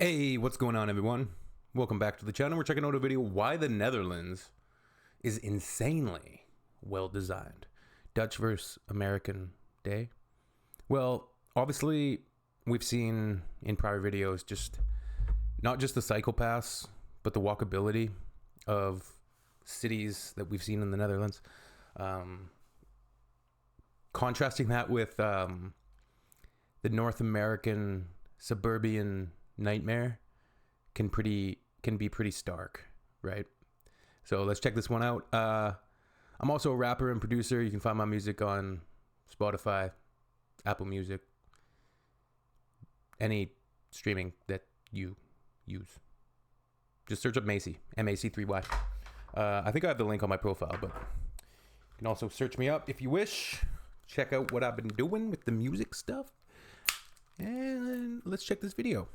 Hey, what's going on, everyone? Welcome back to the channel. We're checking out a video why the Netherlands is insanely well designed. Dutch versus American day. Well, obviously we've seen in prior videos just not just the psychopaths, but the walkability of cities that we've seen in the Netherlands. Contrasting that with the North American suburban nightmare can be pretty stark, right? So let's check this one out. I'm also a rapper and producer. You can find my music on Spotify, Apple Music, any streaming that you use. Just search up Macy, M-A-C-3-Y. I think I have the link on my profile, but you can also search me up if you wish. Check out what I've been doing with the music stuff. And let's check this video.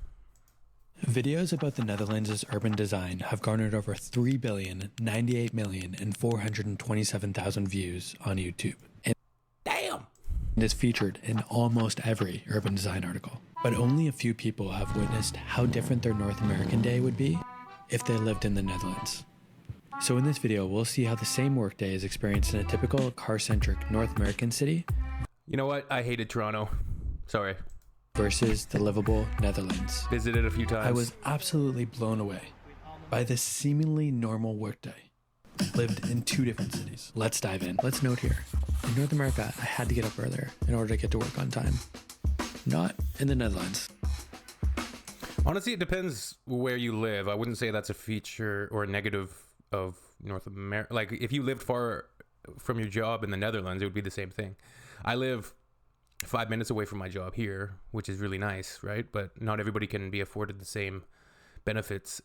Videos about the Netherlands' urban design have garnered over 3,098,427,000 views on YouTube. And Damn! it is featured in almost every urban design article. But only a few people have witnessed how different their North American day would be if they lived in the Netherlands. So in this video, we'll see how the same workday is experienced in a typical car-centric North American city. You know what? I hated Toronto. Sorry. Versus the livable Netherlands. Visited a few times. I was absolutely blown away by this seemingly normal workday. Lived in two different cities. Let's dive in. Let's note here. In North America, I had to get up earlier in order to get to work on time. Not in the Netherlands. Honestly, it depends where you live. I wouldn't say that's a feature or a negative of North America. Like, if you lived far from your job in the Netherlands, it would be the same thing. I live 5 minutes away from my job here, which is really nice, right? But not everybody can be afforded the same benefits.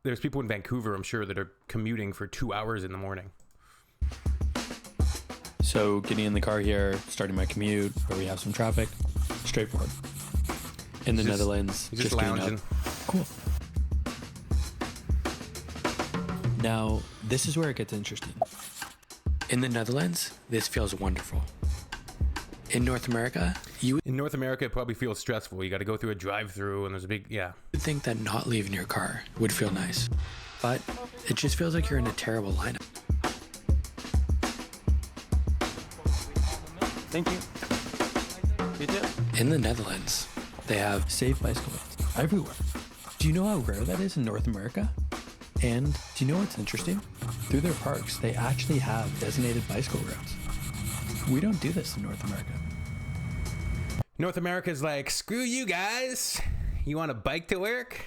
There's people in Vancouver, I'm sure, that are commuting for 2 hours in the morning. So getting in the car here, starting my commute, where we have some traffic, straightforward. In the Netherlands, just lounging. Cool. Now, this is where it gets interesting. In the Netherlands, this feels wonderful. In North America, In North America, it probably feels stressful. You got to go through a drive-through, and there's a big, would think that not leaving your car would feel nice. But it just feels like you're in a terrible lineup. Thank you. You too. In the Netherlands, they have safe bicycle lanes everywhere. Do you know how rare that is in North America? And do you know what's interesting? Through their parks, they actually have designated bicycle routes. We don't do this in North America. North America's like, screw you guys. You want a bike to work?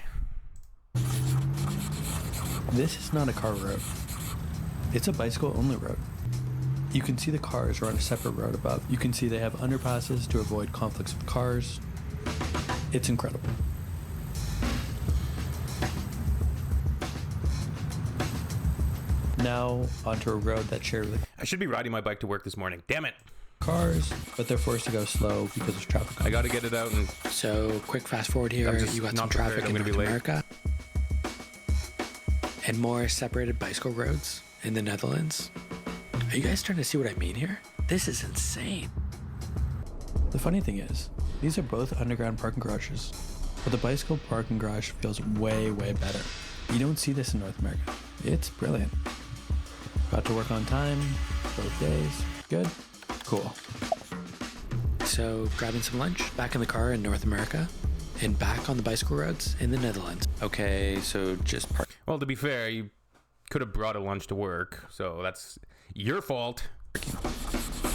This is not a car road. It's a bicycle-only road. You can see the cars are on a separate road above. You can see they have underpasses to avoid conflicts with cars. It's incredible. Now, onto a road that's shared with I should be riding my bike to work this morning. Damn it. cars, but they're forced to go slow because of traffic. I got to get it out. And So, quick fast forward here. You got some traffic in North America. And more separated bicycle roads in the Netherlands. Are you guys starting to see what I mean here? This is insane. The funny thing is, these are both underground parking garages, but the bicycle parking garage feels way, way better. You don't see this in North America. It's brilliant. Got to work on time, both days. Good? Cool. So, grabbing some lunch, back in the car in North America, and back on the bicycle roads in the Netherlands. Okay, so just park. Well, to be fair, you could have brought a lunch to work, so that's your fault.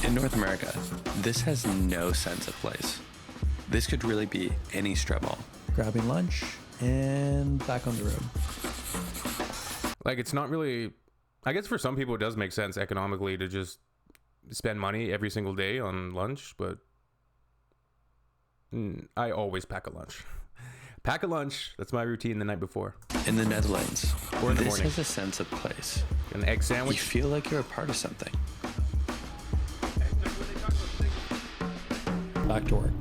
In North America, this has no sense of place. This could really be any strip mall. Grabbing lunch, and back on the road. Like, it's not really, I guess for some people it does make sense economically to just spend money every single day on lunch, but I always pack a lunch. Pack a lunch, that's my routine the night before. In the Netherlands, Or in the this morning. has a sense of place. An egg You sandwich. feel like you're a part of something. Back to work.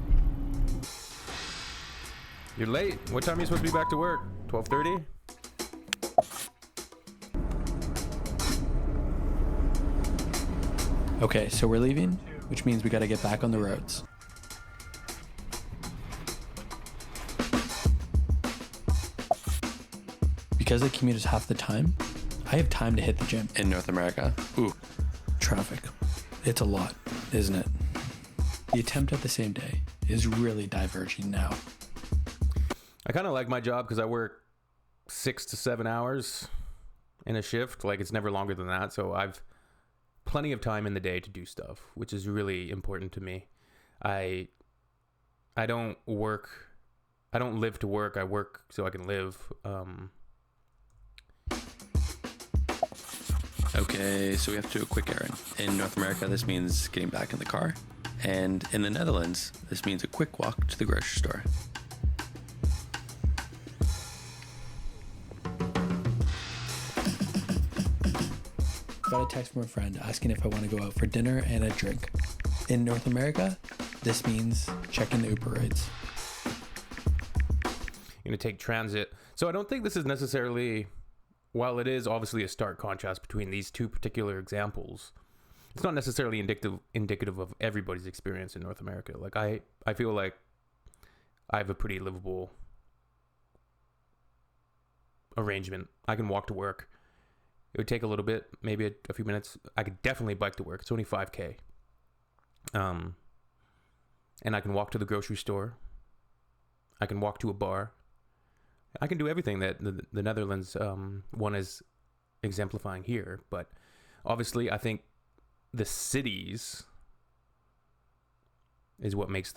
You're late. What time are you supposed to be back to work? 12:30? Okay, so we're leaving, which means we gotta get back on the roads. Because the commute is half the time, I have time to hit the gym. In North America, ooh, Traffic. It's a lot, isn't it? The attempt at the same day is really diverging now. I kind of like my job because I work 6 to 7 hours in a shift. Like, it's never longer than that. So I've plenty of time in the day to do stuff, which is really important to me. I don't live to work. I work so I can live. Okay, so we have to do a quick errand. In North America, this means getting back in the car. And in the Netherlands, this means a quick walk to the grocery store. Got a text from a friend asking if I want to go out for dinner and a drink. In North America, this means checking the Uber rides. You're going to take transit. So I don't think this is necessarily, while it is obviously a stark contrast between these two particular examples, it's not necessarily indicative of everybody's experience in North America. Like, I feel like I have a pretty livable arrangement. I can walk to work. It would take a little bit, maybe a few minutes. I could definitely bike to work. It's only 5K. And I can walk to the grocery store. I can walk to a bar. I can do everything that the Netherlands one is exemplifying here. But obviously, I think the cities is what makes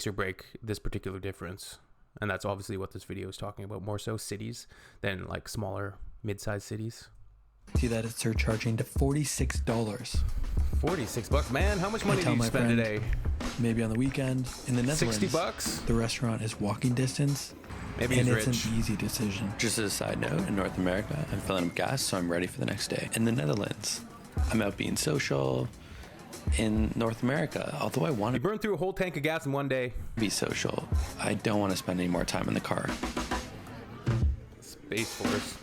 or break this particular difference. And that's obviously what this video is talking about, more so cities than like smaller, mid-sized cities. See that it's surcharging to $46. $46, man. How much money do you spend today? Maybe on the weekend. In the Netherlands, $60. the restaurant is walking distance. Maybe and he's it's rich. an easy decision. Just as a side note, in North America, I'm filling up gas, so I'm ready for the next day. In the Netherlands, I'm out being social. In North America, although I want You to burned through a whole tank of gas in one day. be social, I don't want to spend any more time in the car. Space Force.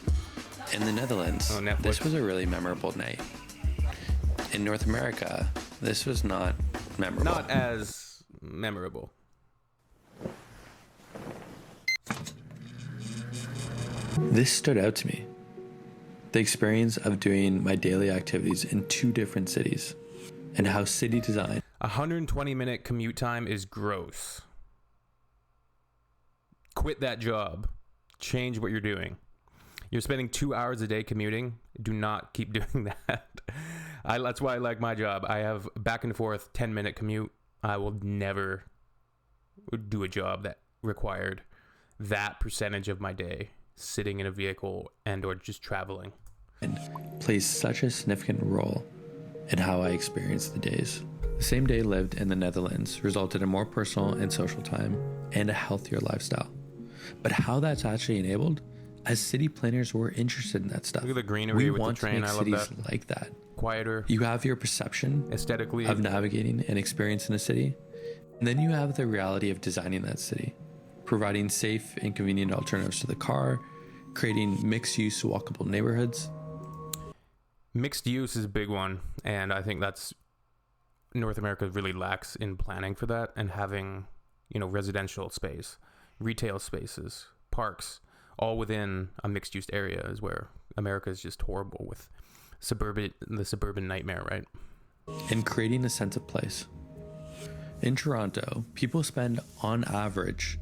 In the Netherlands, Oh, Netflix. this was a really memorable night. In North America, this was not memorable. Not as memorable. This stood out to me. The experience of doing my daily activities in two different cities and how city design 120-minute commute time is gross. Quit that job. Change what you're doing. You're spending 2 hours a day commuting. Do not keep doing that. That's why I like my job. I have back and forth 10-minute commute. I will never do a job that required that percentage of my day sitting in a vehicle and or just traveling. plays such a significant role in how I experience the days. The same day lived in the Netherlands resulted in more personal and social time and a healthier lifestyle. But how that's actually enabled, as city planners, we're interested in that stuff. Look at the greenery we with want the train. to I make love cities that. like that. Quieter, You have your perception aesthetically. of navigating and experiencing a city, and then you have the reality of designing that city, providing safe and convenient alternatives to the car, creating mixed-use walkable neighborhoods. Mixed use is a big one, and I think that's North America really lacks in planning for that and having, residential space, retail spaces, parks, all within a mixed use area is where America is just horrible with the suburban nightmare, right? And creating a sense of place. In Toronto, people spend on average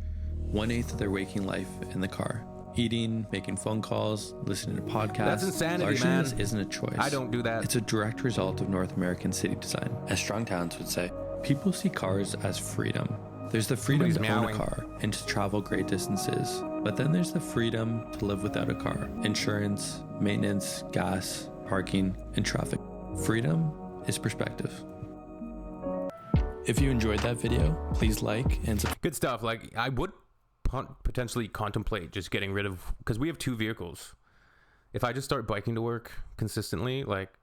1/8 of their waking life in the car, eating, making phone calls, listening to podcasts. That's insanity, Largely, man. this isn't a choice. I don't do that. It's a direct result of North American city design. As Strong Towns would say, people see cars as freedom. There's the freedom Somebody's to own a meowing. car and to travel great distances. But then there's the freedom to live without a car. Insurance, maintenance, gas, parking, and traffic. Freedom is perspective. If you enjoyed that video, please like and subscribe. Good stuff. Like, I would potentially contemplate just getting rid of, because we have 2 vehicles. If I just start biking to work consistently, like,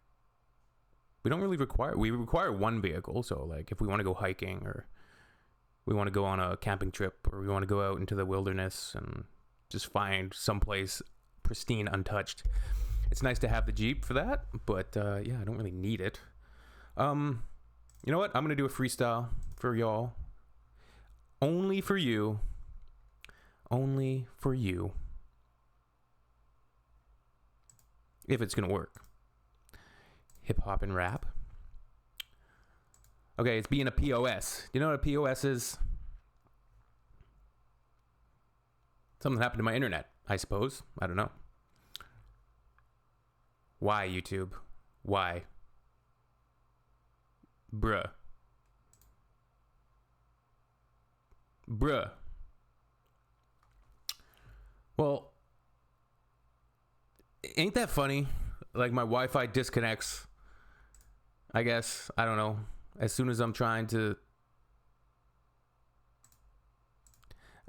we require 1 vehicle. So like, if we want to go hiking, or we want to go on a camping trip, or we want to go out into the wilderness and just find someplace pristine, untouched, it's nice to have the Jeep for that. But yeah, I don't really need it. You know what? I'm going to do a freestyle for y'all. Only for you. Only for you. if it's gonna work. Hip hop and rap. Okay, it's being a POS. You know what a POS is? Something happened to my internet, I suppose. I don't know. Why, YouTube? Why? Bruh. Well, ain't that funny? Like, my Wi-Fi disconnects, I guess. I don't know. As soon as I'm trying to...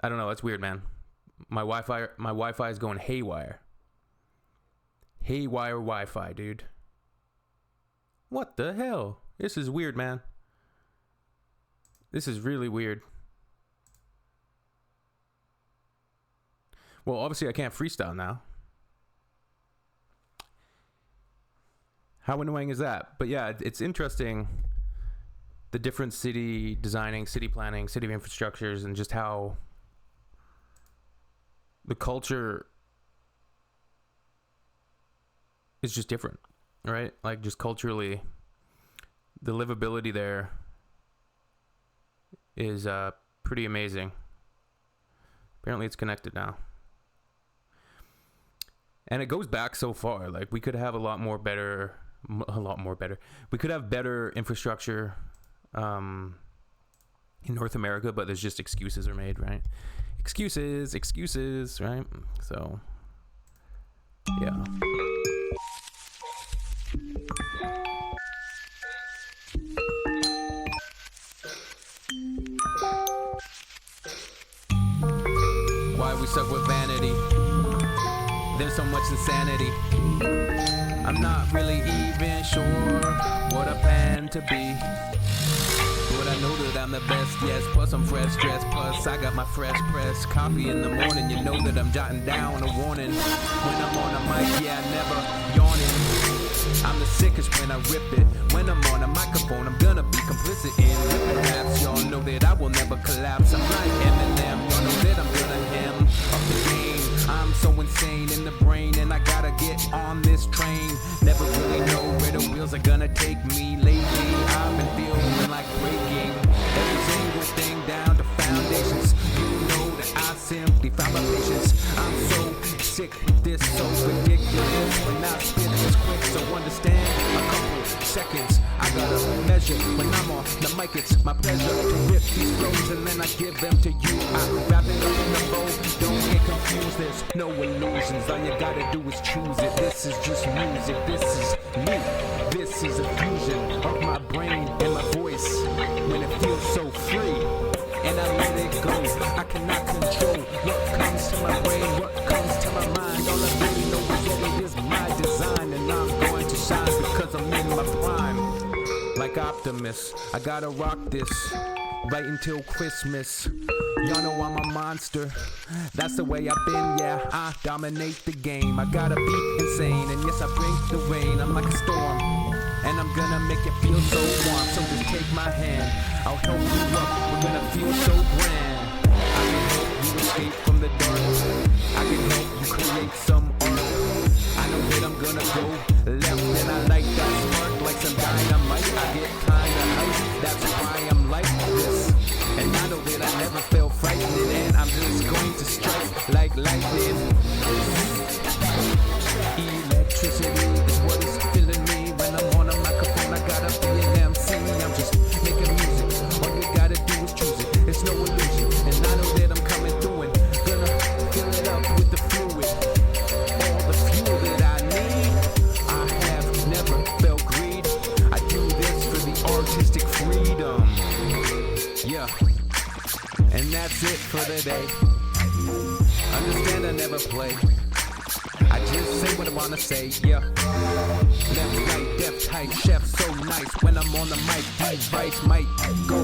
I don't know. That's weird, man. My Wi-Fi is going haywire. Haywire Wi-Fi, dude. What the hell? This is weird, man. This is really weird. Well, obviously I can't freestyle now. How annoying is that? But yeah, it's interesting, the different city designing, city planning, city infrastructures, and just how the culture is just different, right? Like, just culturally, the livability there is pretty amazing. Apparently it's connected now. And it goes back so far. Like, we could have a lot more better. We could have better infrastructure in North America, but there's just excuses are made, right? Excuses, right? So, yeah. Why we stuck with vanity? There's so much insanity. I'm not really even sure what I plan to be. But I know that I'm the best, yes. Plus I'm fresh dressed, plus I got my fresh press coffee in the morning. You know that I'm jotting down a warning when I'm on the mic. Yeah, never yawning. I'm the sickest when I rip it. When I'm on a microphone, I'm gonna be complicit in ripping raps. Y'all know that I will never collapse. I'm like Eminem. Y'all know that I'm gonna hem up the game. I'm so insane in the brain, and I gotta get on this train. Never really know where the wheels are gonna take me. Lately, I've been feeling like breaking every single thing down to foundations. You know that I simply found my patience. I'm so sick with this, so ridiculous. When I spit this quick, so understand a couple seconds. I gotta measure when I'm on the mic. It's my pleasure to rip these flows, and then I give them to you. I wrap it up in the bow. Don't get confused. There's no illusions. All you gotta do is choose it. This is just music. This is me. This is a fusion of my brain and my voice. When it feels so free, and I let it go. I cannot control what comes to my brain, what comes to my mind. All I really know is that it is my design, and I'm going to shine because I'm in my prime. Like Optimus, I gotta rock this right until Christmas. Y'all know I'm a monster. That's the way I've been, yeah. I dominate the game. I gotta be insane, and yes, I bring the rain. I'm like a storm, and I'm gonna make it feel so warm. So just take my hand, I'll help you up. We're gonna feel so grand. I can help you escape from the dark. I can help you create some art. I know that I'm gonna go left, and I like that spark like some dynamite. I get kinda hyped, that's why I'm like this. And I know that I never felt frightened, and I'm just going to strike like lightning. Electricity is what is filling me. When I'm on a microphone, I gotta be an MC. I'm just making music. All you gotta do is choose it. It's no illusion, and I know that I'm coming through and gonna fill it up with the fluid. All the fuel that I need. I have never felt greed. I do this for the artistic freedom. Yeah, and that's it for the day. Understand I never play. I just say what I wanna say, yeah. Left, right, depth, tight, chef, so nice. When I'm on the mic, deep rice might go.